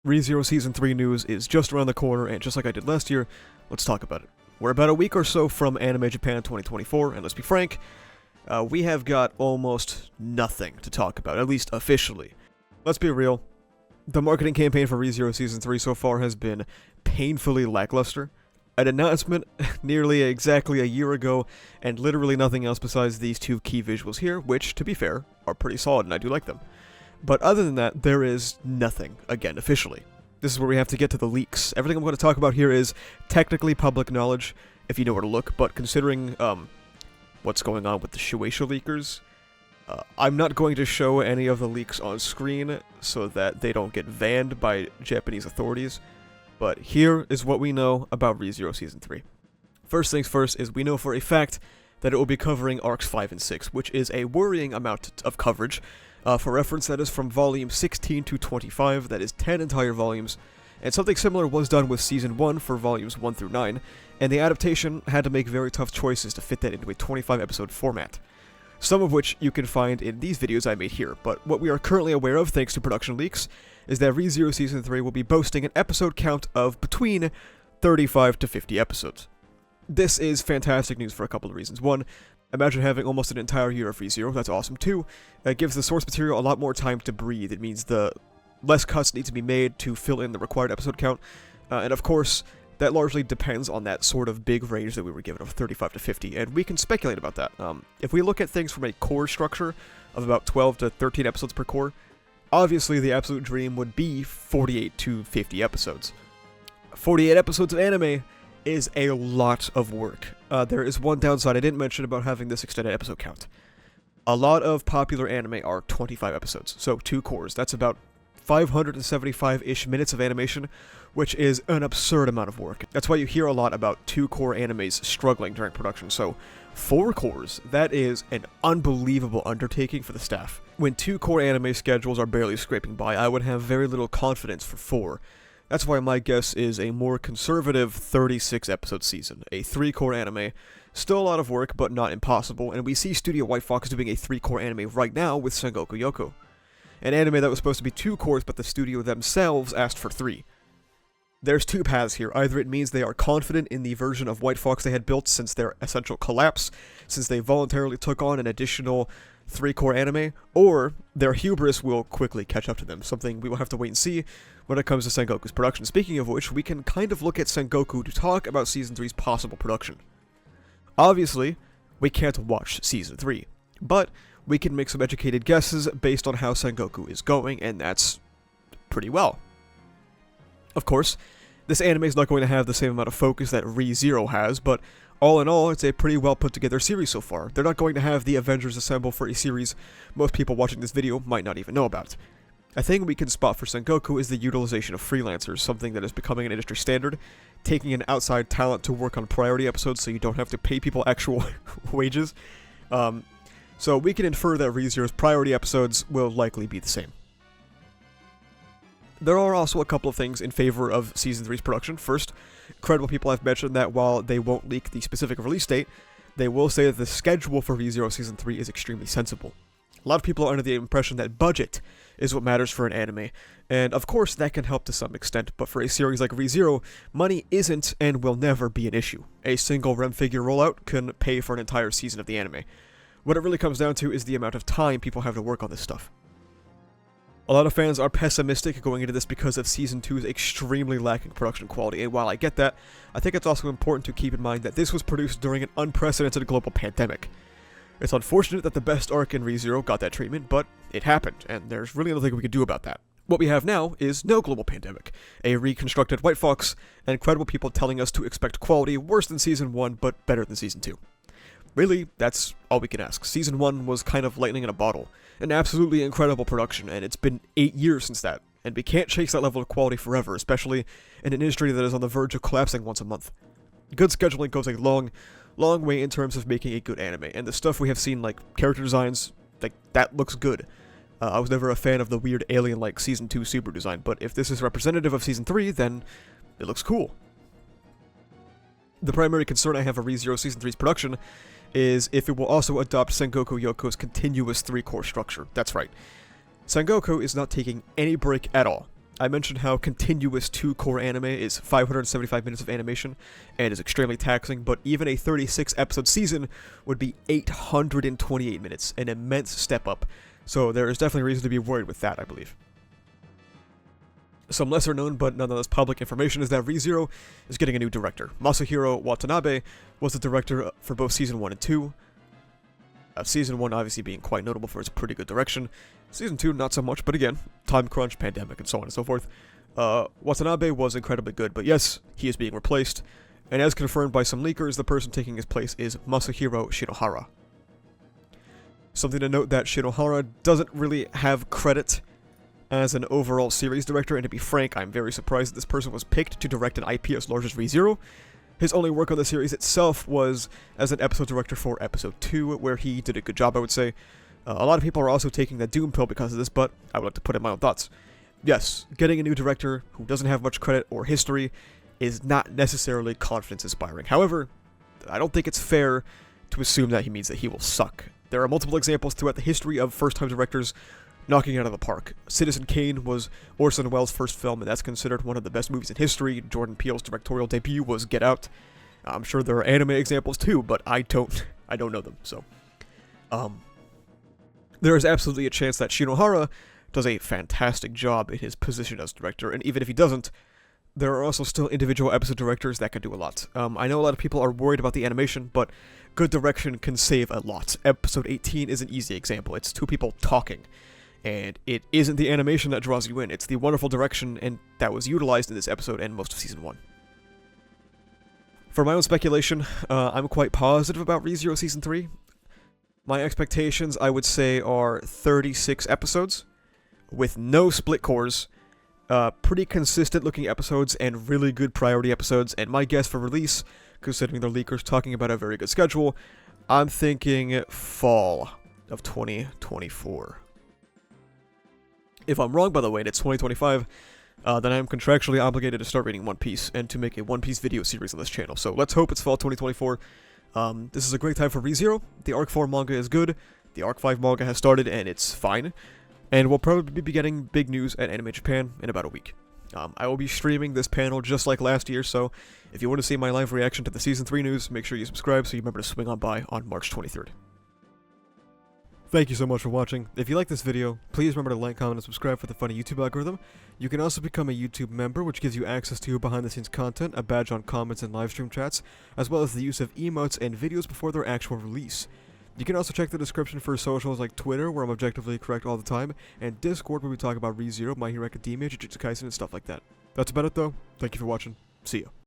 ReZero Season 3 news is just around the corner, and just like I did last year, let's talk about it. We're about a week or so from AnimeJapan 2024, and let's be frank, we have got almost nothing to talk about, at least officially. Let's be real, the marketing campaign for ReZero Season 3 so far has been painfully lackluster. An announcement nearly exactly a year ago, and literally nothing else besides these two key visuals here, which, to be fair, are pretty solid and I do like them. But other than that, there is nothing, again, officially. This is where we have to get to the leaks. Everything I'm going to talk about here is technically public knowledge, if you know where to look, but considering what's going on with the Shueisha leakers, I'm not going to show any of the leaks on screen so that they don't get banned by Japanese authorities, but here is what we know about ReZero Season 3. First things first is we know for a fact that it will be covering arcs 5 and 6, which is a worrying amount of coverage. For reference, that is from volume 16 to 25, that is 10 entire volumes, and something similar was done with Season 1 for volumes 1 through 9, and the adaptation had to make very tough choices to fit that into a 25-episode format. Some of which you can find in these videos I made here, but what we are currently aware of, thanks to production leaks, is that ReZero Season 3 will be boasting an episode count of between 35 to 50 episodes. This is fantastic news for a couple of reasons. One, imagine having almost an entire year of ReZero, that's awesome. Two, it gives the source material a lot more time to breathe. It means the less cuts need to be made to fill in the required episode count, and of course, that largely depends on that sort of big range that we were given of 35 to 50, and we can speculate about that. If we look at things from a core structure of about 12 to 13 episodes per core, obviously the absolute dream would be 48 to 50 episodes. 48 episodes of anime is a lot of work. There is one downside I didn't mention about having this extended episode count. A lot of popular anime are 25 episodes, so 2 cores. That's about 575-ish minutes of animation, which is an absurd amount of work. That's why you hear a lot about 2-core animes struggling during production, so 4 cores, that is an unbelievable undertaking for the staff. When 2-core anime schedules are barely scraping by, I would have very little confidence for 4. That's why my guess is a more conservative 36-episode season, a 3-core anime. Still a lot of work, but not impossible, and we see Studio White Fox doing a 3-core anime right now with Sengoku Yoko. An anime that was supposed to be 2 cores, but the studio themselves asked for 3. There's 2 paths here. Either it means they are confident in the version of White Fox they had built since their essential collapse, since they voluntarily took on an additional 3-core anime, or their hubris will quickly catch up to them, something we will have to wait and see when it comes to Sengoku's production. Speaking of which, we can kind of look at Sengoku to talk about Season 3's possible production. Obviously, we can't watch Season 3, but we can make some educated guesses based on how Sengoku is going, and that's pretty well. Of course, this anime is not going to have the same amount of focus that ReZero has, but all in all, it's a pretty well put together series so far. They're not going to have the Avengers assemble for a series most people watching this video might not even know about. A thing we can spot for Sengoku is the utilization of freelancers, something that is becoming an industry standard, taking an outside talent to work on priority episodes so you don't have to pay people actual wages. So we can infer that ReZero's priority episodes will likely be the same. There are also a couple of things in favor of Season 3's production. First, credible people have mentioned that while they won't leak the specific release date, they will say that the schedule for ReZero Season 3 is extremely sensible. A lot of people are under the impression that budget is what matters for an anime, and of course that can help to some extent, but for a series like ReZero, money isn't and will never be an issue. A single REM figure rollout can pay for an entire season of the anime. What it really comes down to is the amount of time people have to work on this stuff. A lot of fans are pessimistic going into this because of Season 2's extremely lacking production quality, and while I get that, I think it's also important to keep in mind that this was produced during an unprecedented global pandemic. It's unfortunate that the best arc in ReZero got that treatment, but it happened, and there's really nothing we can do about that. What we have now is no global pandemic, a reconstructed White Fox, and credible people telling us to expect quality worse than Season 1, but better than Season 2. Really, that's all we can ask. Season 1 was kind of lightning in a bottle, an absolutely incredible production, and it's been 8 years since that, and we can't chase that level of quality forever, especially in an industry that is on the verge of collapsing once a month. Good scheduling goes a long way in terms of making a good anime, and the stuff we have seen, like character designs, like that looks good. I was never a fan of the weird alien-like Season 2 super design, but if this is representative of Season 3, then it looks cool. The primary concern I have for ReZero Season 3's production is if it will also adopt Sengoku Yoko's continuous 3-core structure. That's right. Sengoku is not taking any break at all. I mentioned how continuous 2 core anime is 575 minutes of animation and is extremely taxing, but even a 36 episode season would be 828 minutes, an immense step up. So there is definitely reason to be worried with that, I believe. Some lesser known but nonetheless public information is that ReZero is getting a new director. Masahiro Watanabe was the director for both Season 1 and 2. Season 1 obviously being quite notable for its pretty good direction. Season 2 not so much, but again, time crunch, pandemic, and so on and so forth. Watanabe was incredibly good, but yes, he is being replaced. And as confirmed by some leakers, the person taking his place is Masahiro Shinohara. Something to note that Shinohara doesn't really have credit as an overall series director, and to be frank, I'm very surprised that this person was picked to direct an IP as large as ReZero. His only work on the series itself was as an episode director for Episode 2, where he did a good job, I would say. A lot of people are also taking the doom pill because of this, but I would like to put in my own thoughts. Yes, getting a new director who doesn't have much credit or history is not necessarily confidence-inspiring. However, I don't think it's fair to assume that he means that he will suck. There are multiple examples throughout the history of first-time directors knocking it out of the park. Citizen Kane was Orson Welles' first film, and that's considered one of the best movies in history. Jordan Peele's directorial debut was Get Out. I'm sure there are anime examples too, but I don't know them, so. There is absolutely a chance that Shinohara does a fantastic job in his position as director, and even if he doesn't, there are also still individual episode directors that could do a lot. I know a lot of people are worried about the animation, but good direction can save a lot. Episode 18 is an easy example. It's 2 people talking. And it isn't the animation that draws you in, it's the wonderful direction and that was utilized in this episode and most of Season 1. For my own speculation, I'm quite positive about ReZero Season 3. My expectations, I would say, are 36 episodes, with no split cores, pretty consistent looking episodes, and really good priority episodes, and my guess for release, considering the leakers talking about a very good schedule, I'm thinking fall of 2024. If I'm wrong, by the way, and it's 2025, then I am contractually obligated to start reading One Piece and to make a One Piece video series on this channel. So let's hope it's fall 2024. This is a great time for ReZero. The Arc 4 manga is good. The Arc 5 manga has started, and it's fine. And we'll probably be getting big news at AnimeJapan in about a week. I will be streaming this panel just like last year, so if you want to see my live reaction to the Season 3 news, make sure you subscribe so you remember to swing on by on March 23rd. Thank you so much for watching. If you like this video, please remember to like, comment, and subscribe for the funny YouTube algorithm. You can also become a YouTube member, which gives you access to behind-the-scenes content, a badge on comments and livestream chats, as well as the use of emotes and videos before their actual release. You can also check the description for socials like Twitter, where I'm objectively correct all the time, and Discord, where we talk about ReZero, My Hero Academia, Jujutsu Kaisen, and stuff like that. That's about it though. Thank you for watching. See ya.